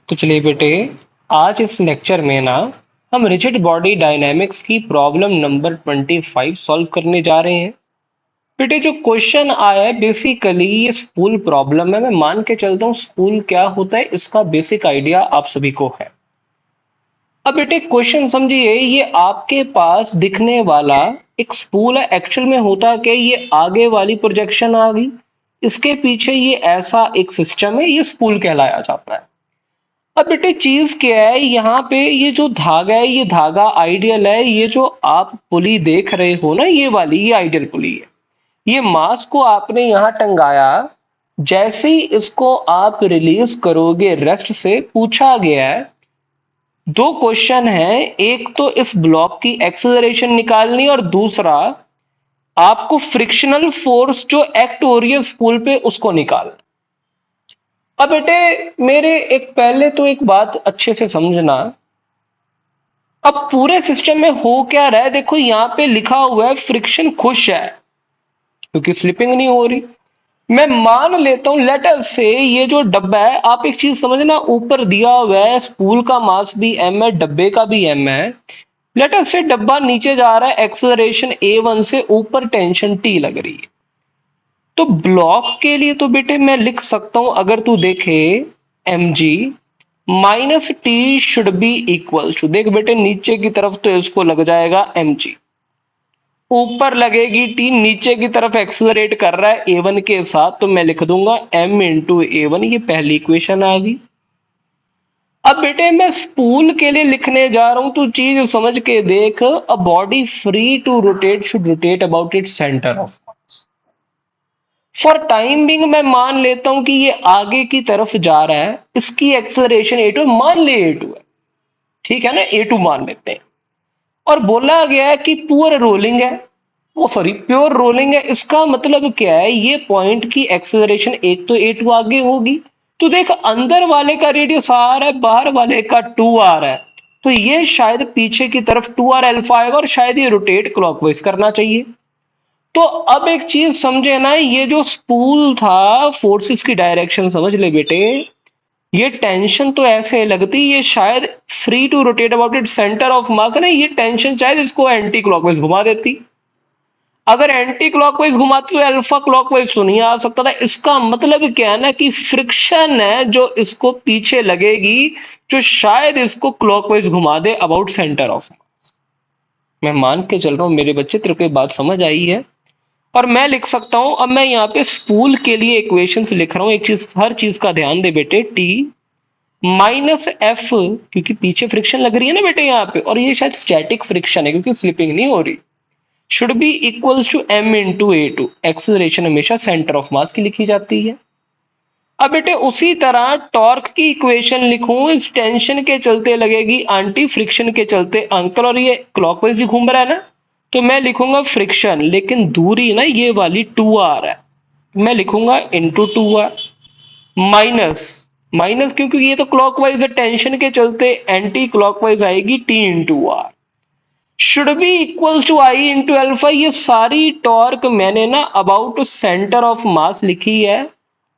तो चलिए बेटे, आज इस लेक्चर में ना हम रिजिड बॉडी डायनेमिक्स की प्रॉब्लम नंबर 25 सॉल्व करने जा रहे हैं। बेटे जो क्वेश्चन आया है बेसिकली ये स्पूल प्रॉब्लम है। मैं मान के चलता हूँ स्पूल क्या होता है इसका बेसिक आइडिया आप सभी को है। अब बेटे क्वेश्चन समझिए, ये आपके पास दिखने वाला एक स्पूल है। एक्चुअल में होता क्या, ये आगे वाली प्रोजेक्शन आ गई, इसके पीछे ये ऐसा एक सिस्टम है, ये स्पूल कहलाया जाता है। अब बेटे चीज क्या है, यहाँ पे ये जो धागा है ये धागा आइडियल है। ये जो आप पुली देख रहे हो ना, ये वाली ये आइडियल पुली है। ये मास को आपने यहाँ टंगाया, जैसे ही इसको आप रिलीज करोगे रेस्ट से, पूछा गया है दो क्वेश्चन है। एक तो इस ब्लॉक की एक्सेलरेशन निकालनी और दूसरा आपको फ्रिक्शनल फोर्स जो एक्ट हो रही है स्पूल पे उसको निकालना। अब बेटे मेरे एक पहले तो एक बात अच्छे से समझना, अब पूरे सिस्टम में हो क्या रहा है। देखो यहाँ पे लिखा हुआ है फ्रिक्शन खुश है क्योंकि स्लिपिंग नहीं हो रही। मैं मान लेता हूं लेटर से ये जो डब्बा है, आप एक चीज समझना, ऊपर दिया हुआ है स्पूल का मास भी m है, डब्बे का भी m है। लेटर से डब्बा नीचे जा रहा है, एक्सेलरेशन a1 से, ऊपर टेंशन t लग रही है। तो ब्लॉक के लिए तो बेटे मैं लिख सकता हूं, अगर तू देखे mg minus T should be equal to, देख बेटे नीचे की तरफ तो इसको लग जाएगा mg, ऊपर लगेगी टी, नीचे की तरफ एक्सेलरेट कर रहा है a1 के साथ, तो मैं लिख दूंगा m इंटू a1। ये पहली इक्वेशन आ गई। अब बेटे मैं स्पूल के लिए लिखने जा रहा हूं, तो चीज समझ के देख। A body free to rotate should rotate about its centre of mass. For time being मैं मान लेता हूं कि ये आगे की तरफ जा रहा है, इसकी एक्सेलरेशन a2 मान ले, a2 है, ठीक है ना, a2 मान लेते हैं। और बोला गया है कि पुअर रोलिंग है, वो सॉरी प्योर रोलिंग है। इसका मतलब क्या है, ये पॉइंट की एक्सेलरेशन एक तो a2 आगे होगी, तो देख अंदर वाले का रेडियस r है, बाहर वाले का 2r है, तो ये शायद पीछे की तरफ 2r अल्फा आएगा और शायद ये रोटेट क्लॉकवाइज करना चाहिए। तो अब एक चीज समझे ना, ये जो स्पूल था फोर्सेस की डायरेक्शन समझ ले बेटे। ये टेंशन तो ऐसे लगती, ये शायद free to rotate about it centre of mass है ना, ये टेंशन शायद इसको एंटी क्लॉकवाइज घुमा देती। अगर एंटी क्लॉकवाइज घुमाती तो अल्फा क्लॉकवाइज तो नहीं आ सकता था। इसका मतलब क्या है ना, कि फ्रिक्शन है जो इसको पीछे लगेगी, जो शायद इसको क्लॉकवाइज घुमा दे अबाउट सेंटर ऑफ मास। मैं मान के चल रहा हूं मेरे बच्चे, तेरे को बात समझ आई है। और मैं लिख सकता हूं, अब मैं यहाँ पे स्पूल के लिए इक्वेशंस लिख रहा हूं। एक चीज, हर चीज का ध्यान दे बेटे, टी माइनस एफ, क्योंकि पीछे फ्रिक्शन लग रही है ना बेटे यहाँ पे, और ये शायद स्टैटिक फ्रिक्शन है क्योंकि स्लिपिंग नहीं हो रही, should be equals to m into a2। Acceleration हमेशा सेंटर ऑफ मास की लिखी जाती है। अब बेटे उसी तरह टॉर्क की इक्वेशन लिखूं, इस टेंशन के चलते लगेगी एंटी, फ्रिक्शन के चलते अंकल, और ये क्लॉकवाइज ही घूम रहा है ना, तो मैं लिखूंगा फ्रिक्शन, लेकिन दूरी ना ये वाली 2r है, मैं लिखूंगा इंटू 2r। माइनस माइनस क्योंकि ये तो क्लॉकवाइज है, टेंशन के चलते एंटी क्लॉकवाइज आएगी t into R, should be equal to I into alpha. ये सारी टॉर्क मैंने ना अबाउट सेंटर ऑफ मास लिखी है,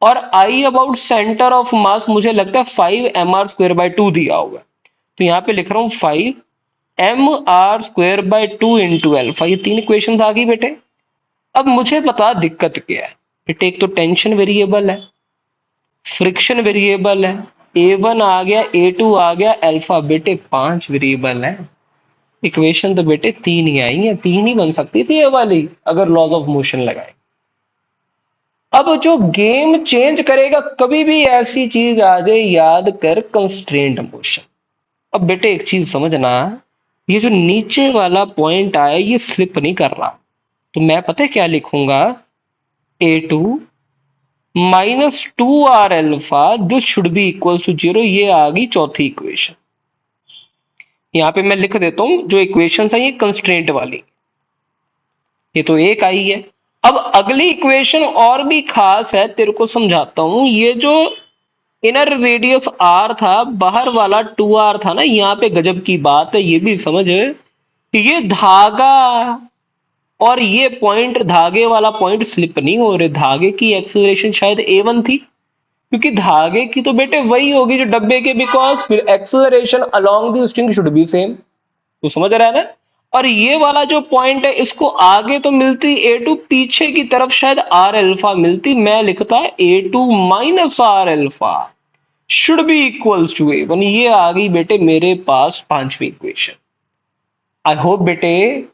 और आई अबाउट सेंटर ऑफ मास मुझे लगता है 5mr² दिया हुआ है, तो यहां पे लिख रहा हूं 5mr² इंटू अल्फा। ये तीन इक्वेशंस आ गई बेटे। अब मुझे बता दिक्कत क्या है बेटे, एक तो टेंशन वेरिएबल है, फ्रिक्शन वेरिएबल है, a1 आ गया, a2 आ गया, अल्फा, बेटे 5 वेरिएबल है। इक्वेशन तो बेटे तीन ही आई है, तीन ही बन सकती थी ये वाली अगर लॉज ऑफ मोशन लगाए। अब जो गेम चेंज करेगा, कभी भी ऐसी चीज आ जाए याद कर, कंस्ट्रेंट मोशन। अब बेटे एक चीज समझना, ये जो नीचे वाला पॉइंट आया ये स्लिप नहीं कर रहा, तो मैं पता है क्या लिखूंगा, a2 minus 2r alpha, this should be equal to 0। ये आ गई चौथी इक्वेशन। यहां पे मैं लिख देता हूं जो इक्वेशन है ये कंस्ट्रेंट वाली, ये तो एक आई है। अब अगली इक्वेशन और भी खास है, तेरे को समझाता हूं। ये जो इनर रेडियस r था, बाहर वाला 2r था ना, यहां पे गजब की बात है, ये भी समझ, ये धागा और ये पॉइंट, धागे वाला पॉइंट स्लिप नहीं हो रहे, धागे की एक्सेलरेशन शायद a1 थी, क्योंकि धागे की तो बेटे वही होगी जो डब्बे के, बिकॉज फिर acceleration along the string should be same. तो समझ रहा है ना। और ये वाला जो पॉइंट है इसको आगे तो मिलती ए टू, पीछे की तरफ शायद आर अल्फा मिलती, मैं लिखता a two minus r alpha should be equals to a one. ये आ गई बेटे मेरे पास पांचवी इक्वेशन। आई होप बेटे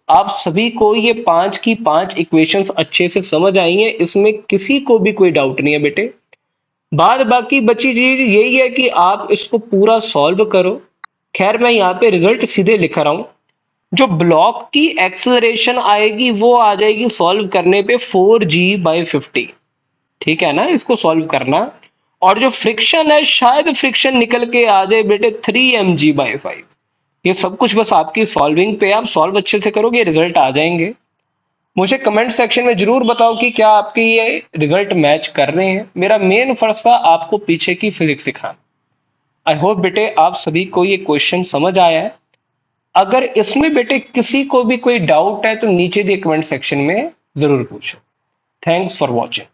आप सभी को ये पांच की पांच इक्वेशंस अच्छे से समझ आई हैं, इसमें किसी को भी कोई डाउट नहीं है बेटे। बाद बाकी बची चीज यही है कि आप इसको पूरा सॉल्व करो। खैर मैं यहाँ पे रिजल्ट सीधे लिख रहा हूं। जो ब्लॉक की एक्सेलरेशन आएगी वो आ जाएगी सॉल्व करने पे 4g/50। ठीक है ना, इसको सॉल्व करना। और जो फ्रिक्शन है शायद फ्रिक्शन निकल के आ जाए बेटे 3mg/5। ये सब कुछ बस आपकी सॉल्विंग पे, आप सॉल्व अच्छे से करोगे रिजल्ट आ जाएंगे। मुझे कमेंट सेक्शन में जरूर बताओ कि क्या आपके ये रिजल्ट मैच कर रहे हैं। मेरा मेन फर्ज था आपको पीछे की फिजिक्स सिखाना। आई होप बेटे आप सभी को ये क्वेश्चन समझ आया है। अगर इसमें बेटे किसी को भी कोई डाउट है तो नीचे दिए कमेंट सेक्शन में जरूर पूछो। Thanks for watching.